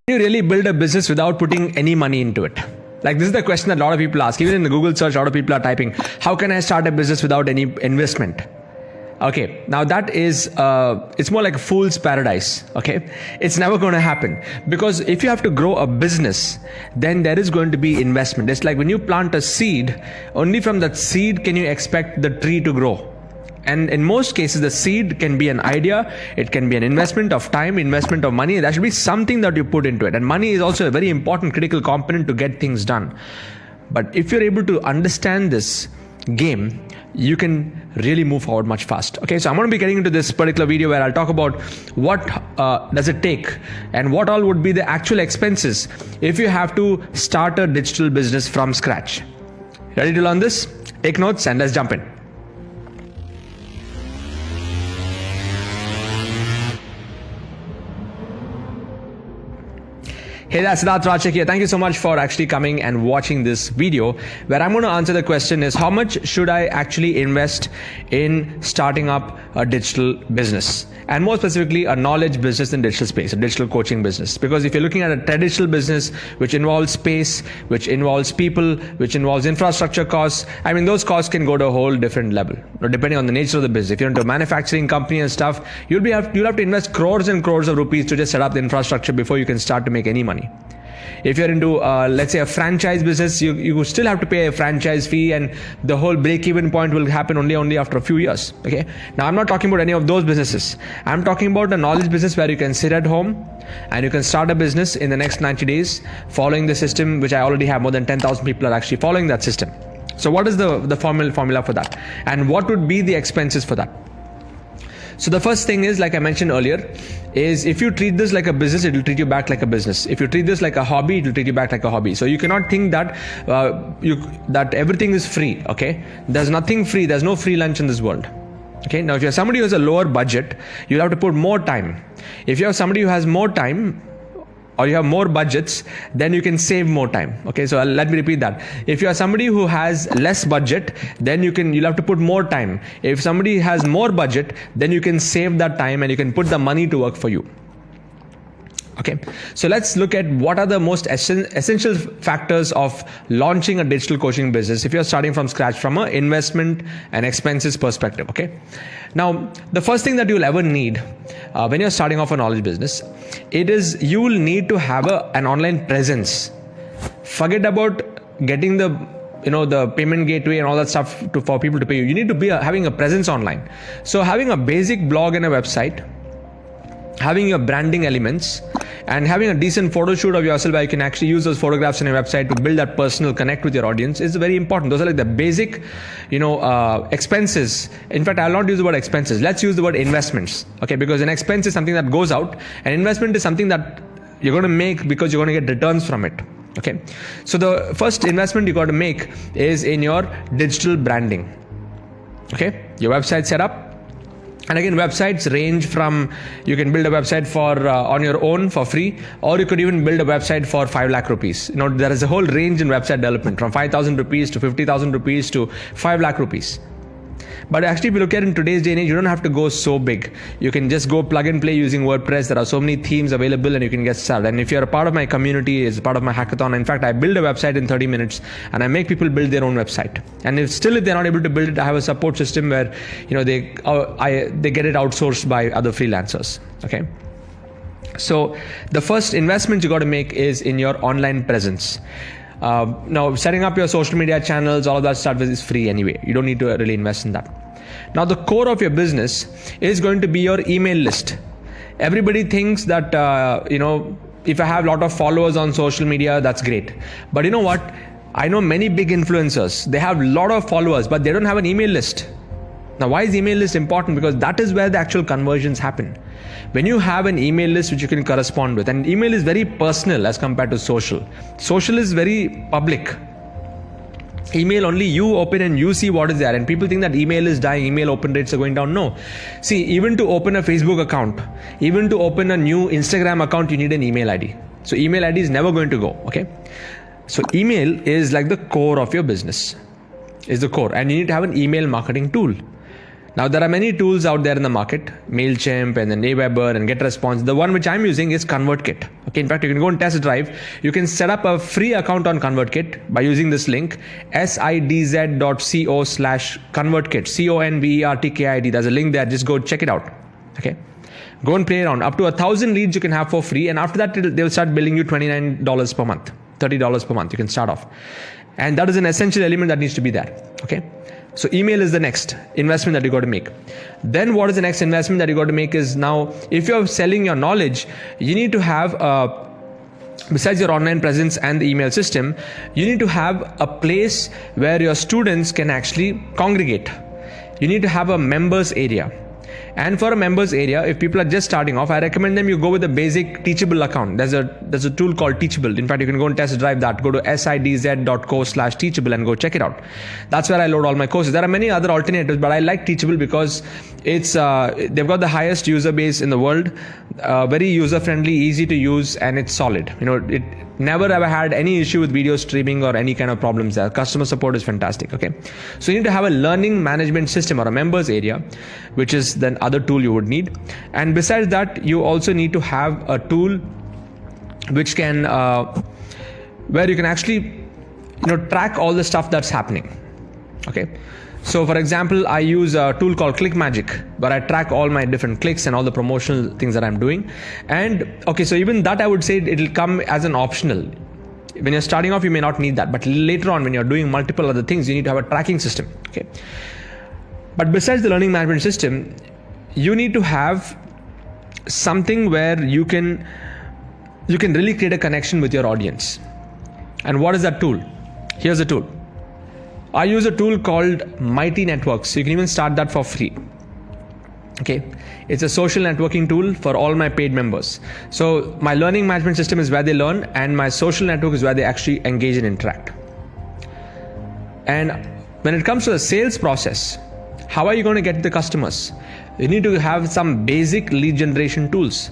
you really build a business without putting any money into it? Like, this is the question that a lot of people ask. Even in the Google search, a lot of people are typing, how can I start a business without any investment? Okay, now that is, it's more like a fool's paradise, okay? It's never going to happen, because if you have to grow a business, then there is going to be investment. It's like when you plant a seed, only from that seed can you expect the tree to grow. And in most cases, the seed can be an idea, it can be an investment of time, investment of money. There should be something that you put into it. And money is also a very important critical component to get things done. But if you're able to understand this game, you can really move forward much fast. Okay, so I'm going to be getting into this particular video where I'll talk about what does it take and what all would be the actual expenses if you have to start a digital business from scratch. Ready to learn this? Take notes and let's jump in. Hey there, Siddharth Rachak here. Thank you so much for actually coming and watching this video, where I'm going to answer the question is, how much should I actually invest in starting up a digital business? And more specifically, a knowledge business in digital space, a digital coaching business. Because if you're looking at a traditional business, which involves space, which involves people, which involves infrastructure costs, I mean, those costs can go to a whole different level, depending on the nature of the business. If you're into a manufacturing company and stuff, you'll have to invest crores and crores of rupees to just set up the infrastructure before you can start to make any money. If you're into, let's say, a franchise business, you still have to pay a franchise fee, and the whole break-even point will happen only after a few years. Okay. Now, I'm not talking about any of those businesses. I'm talking about a knowledge business where you can sit at home and you can start a business in the next 90 days, following the system, which I already have. More than 10,000 people are actually following that system. So, what is the formula for that, and what would be the expenses for that? So the first thing is, like I mentioned earlier, is if you treat this like a business, it will treat you back like a business. If you treat this like a hobby, it will treat you back like a hobby. So you cannot think that that everything is free. Okay, there's nothing free. There's no free lunch in this world. Okay, now if you're somebody who has a lower budget, you'll have to put more time. If you have somebody who has more time, or you have more budgets, then you can save more time. Okay, so let me repeat that. If you are somebody who has less budget, then you'll have to put more time. If somebody has more budget, then you can save that time and you can put the money to work for you. Okay, so let's look at what are the most essential factors of launching a digital coaching business if you're starting from scratch from an investment and expenses perspective. Okay, now the first thing that you'll ever need when you're starting off a knowledge business, you will need to have an online presence. Forget about getting the payment gateway and all that stuff for people to pay you. You need to be having a presence online. So having a basic blog and a website, having your branding elements, and having a decent photo shoot of yourself where you can actually use those photographs on your website to build that personal connect with your audience is very important. Those are like the basic, expenses. In fact, I'll not use the word expenses. Let's use the word investments. Okay, because an expense is something that goes out, and investment is something that you're going to make because you're going to get returns from it. Okay, so the first investment you got to make is in your digital branding. Okay, your website setup. And again, websites range from, you can build a website for on your own for free, or you could even build a website for 5 lakh rupees. There is a whole range in website development from 5,000 rupees to 50,000 rupees to 5 lakh rupees. But actually, if you look at it in today's day and age, you don't have to go so big. You can just go plug and play using WordPress. There are so many themes available and you can get started. And if you're a part of my community, as part of my hackathon, in fact, I build a website in 30 minutes and I make people build their own website. And if they're not able to build it, I have a support system where, they get it outsourced by other freelancers. Okay. So the first investment you got to make is in your online presence. Now, setting up your social media channels, all of that stuff is free anyway. You don't need to really invest in that. Now, the core of your business is going to be your email list. Everybody thinks that, if I have a lot of followers on social media, that's great. But you know what? I know many big influencers. They have a lot of followers, but they don't have an email list. Now, why is email list important? Because that is where the actual conversions happen. When you have an email list which you can correspond with, and email is very personal as compared to social. Social is very public. Email, only you open and you see what is there, and people think that email is dying, email open rates are going down. No. See, even to open a Facebook account, even to open a new Instagram account, you need an email ID. So email ID is never going to go. Okay. So email is like the core of your business, is the core, and you need to have an email marketing tool. Now, there are many tools out there in the market, MailChimp and then Aweber and GetResponse. The one which I'm using is ConvertKit. Okay, in fact, you can go and test drive. You can set up a free account on ConvertKit by using this link, sidz.co/ConvertKit, ConvertKit. There's a link there. Just go check it out. Okay, go and play around. Up to 1,000 leads you can have for free, and after that they'll start billing you $29 per month, $30 per month. You can start off, and that is an essential element that needs to be there. Okay. So email is the next investment that you got to make. Then what is the next investment that you got to make is, now if you're selling your knowledge, you need to have besides your online presence and the email system, you need to have a place where your students can actually congregate. You need to have a members area. And for a members area, if people are just starting off, I recommend them you go with a basic Teachable account. There's a tool called Teachable. In fact, you can go and test drive that. Go to sidz.co/Teachable and go check it out. That's where I load all my courses. There are many other alternatives, but I like Teachable because it's they've got the highest user base in the world, very user friendly, easy to use, and it's solid. It never ever had any issue with video streaming or any kind of problems there. Customer support is fantastic. Okay, so you need to have a learning management system or a members area, which is the other tool you would need. And besides that, you also need to have a tool which can where you can actually track all the stuff that's happening. Okay, so for example, I use a tool called ClickMagic, where I track all my different clicks and all the promotional things that I'm doing. And okay, so even that I would say it'll come as an optional. When you're starting off, you may not need that, but later on when you're doing multiple other things, you need to have a tracking system. Okay, but besides the learning management system, you need to have something where you can really create a connection with your audience. And what is that tool? Here's the tool. I use a tool called Mighty Networks. You can even start that for free. Okay, it's a social networking tool for all my paid members. So my learning management system is where they learn, and my social network is where they actually engage and interact. And when it comes to the sales process, how are you going to get the customers? You need to have some basic lead generation tools.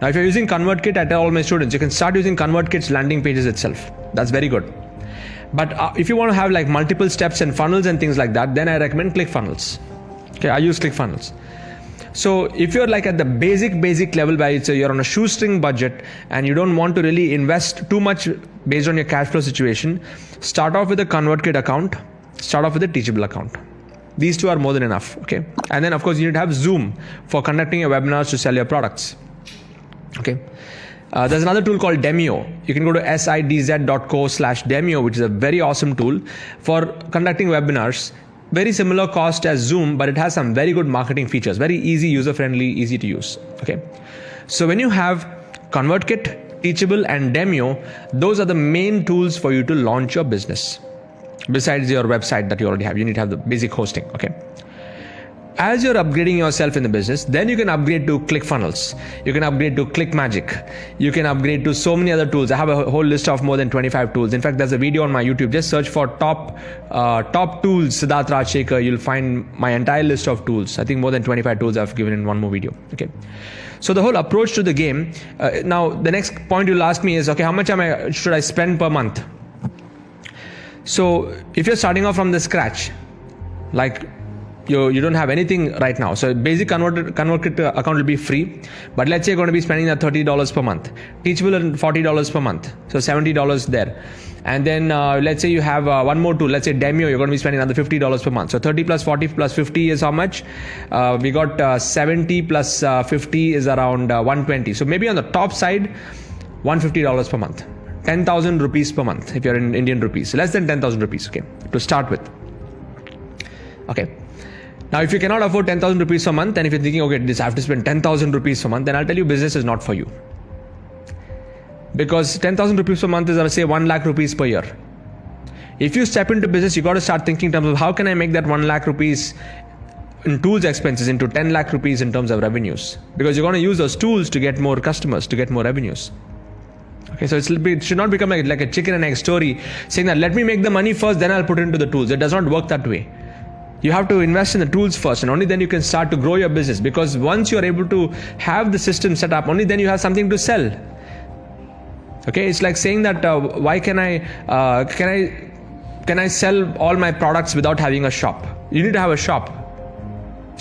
Now, if you're using ConvertKit, I tell all my students, you can start using ConvertKit's landing pages itself. That's very good. But if you want to have like multiple steps and funnels and things like that, then I recommend ClickFunnels. Okay, I use ClickFunnels. So if you're like at the basic level where you're on a shoestring budget and you don't want to really invest too much based on your cash flow situation, start off with a ConvertKit account, start off with a Teachable account. These two are more than enough. Okay, and then of course you need to have Zoom for conducting your webinars to sell your products. Okay. There's another tool called Demio. You can go to sidz.co/Demio, which is a very awesome tool for conducting webinars. Very similar cost as Zoom, but it has some very good marketing features. Very easy, user-friendly, easy to use. Okay. So when you have ConvertKit, Teachable, and Demio, those are the main tools for you to launch your business. Besides your website that you already have, you need to have the basic hosting. Okay. As you're upgrading yourself in the business, then you can upgrade to ClickFunnels. You can upgrade to ClickMagic. You can upgrade to so many other tools. I have a whole list of more than 25 tools. In fact, there's a video on my YouTube. Just search for top tools, Siddharth Rajshekar. You'll find my entire list of tools. I think more than 25 tools I've given in one more video. Okay. So the whole approach to the game. Now, the next point you'll ask me is, okay, how much should I spend per month? So if you're starting off from the scratch, like you don't have anything right now, so basic ConvertKit account will be free, but let's say you're going to be spending that $30 per month. Teachable and $40 per month, so $70 there. And then let's say you have one more tool, let's say Demio, you're going to be spending another $50 per month. So 30 plus 40 plus 50 is how much? We got 70 plus 50 is around 120. So maybe on the top side, $150 per month. 10,000 rupees per month if you're in Indian rupees. Less than 10,000 rupees, okay, to start with. Okay. Now, if you cannot afford 10,000 rupees a month, and if you're thinking, okay, I have to spend 10,000 rupees a month, then I'll tell you business is not for you. Because 10,000 rupees per month is, I would say, 1 lakh rupees per year. If you step into business, you got to start thinking in terms of how can I make that 1 lakh rupees in tools expenses into 10 lakh rupees in terms of revenues. Because you're going to use those tools to get more customers, to get more revenues. Okay, so it should not become like a chicken and egg story, saying that let me make the money first, then I'll put it into the tools. It does not work that way. You have to invest in the tools first, and only then you can start to grow your business. Because once you're able to have the system set up, only then you have something to sell. Okay, it's like saying that why can I sell all my products without having a shop? You need to have a shop.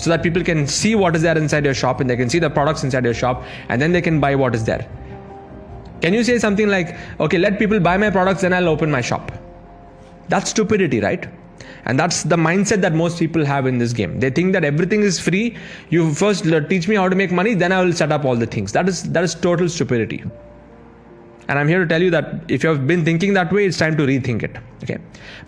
so that people can see what is there inside your shop and they can see the products inside your shop and then they can buy what is there. Can you say something like, okay, let people buy my products, then I'll open my shop? That's stupidity, right? And that's the mindset that most people have in this game. They think that everything is free. You first teach me how to make money, then I will set up all the things. That is total stupidity. And I'm here to tell you that if you have been thinking that way, it's time to rethink it. Okay,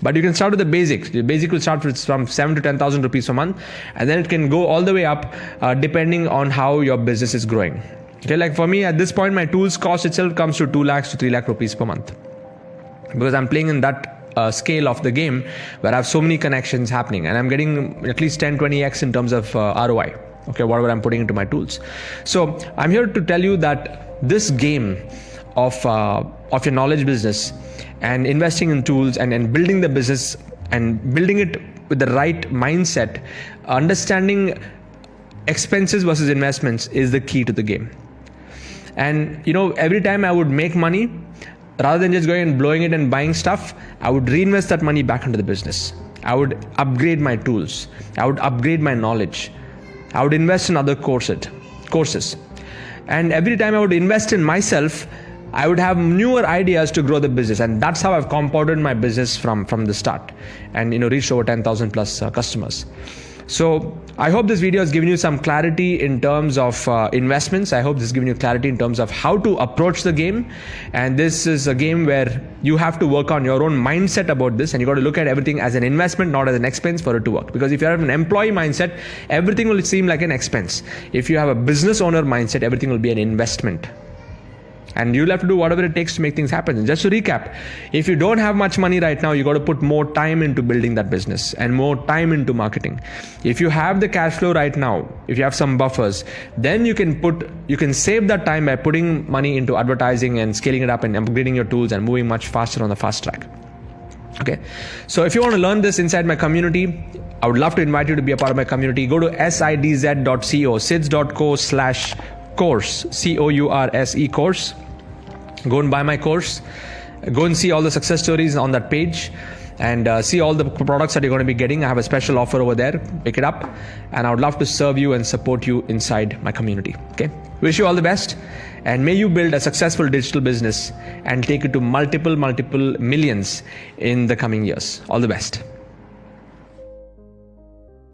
but you can start with the basics. The basic will start with from 7 to 10,000 rupees a month, and then it can go all the way up depending on how your business is growing. Okay, like for me at this point, my tools cost itself comes to 2 lakhs to 3 lakh rupees per month, because I'm playing in that scale of the game where I have so many connections happening and I'm getting at least 10-20x in terms of ROI. Okay, whatever I'm putting into my tools. So I'm here to tell you that this game of your knowledge business and investing in tools and building the business and building it with the right mindset, understanding expenses versus investments is the key to the game. And every time I would make money, rather than just going and blowing it and buying stuff, I would reinvest that money back into the business. I would upgrade my tools. I would upgrade my knowledge. I would invest in other courses. And every time I would invest in myself, I would have newer ideas to grow the business. And that's how I've compounded my business from the start and reached over 10,000 plus customers. So I hope this video has given you some clarity in terms of investments. I hope this has given you clarity in terms of how to approach the game. And this is a game where you have to work on your own mindset about this, and you got to look at everything as an investment, not as an expense for it to work. Because if you have an employee mindset, everything will seem like an expense. If you have a business owner mindset, everything will be an investment. And you'll have to do whatever it takes to make things happen. And just to recap, if you don't have much money right now, you got to put more time into building that business and more time into marketing. If you have the cash flow right now, if you have some buffers, then you can save that time by putting money into advertising and scaling it up and upgrading your tools and moving much faster on the fast track. Okay, so if you want to learn this inside my community, I would love to invite you to be a part of my community. Go to sidz.co, sids.co/course, COURSE course. Go and buy my course. Go and see all the success stories on that page and see all the products that you're going to be getting. I have a special offer over there. Pick it up, and I would love to serve you and support you inside my community. Okay, wish you all the best, and may you build a successful digital business and take it to multiple millions in the coming years. All the best.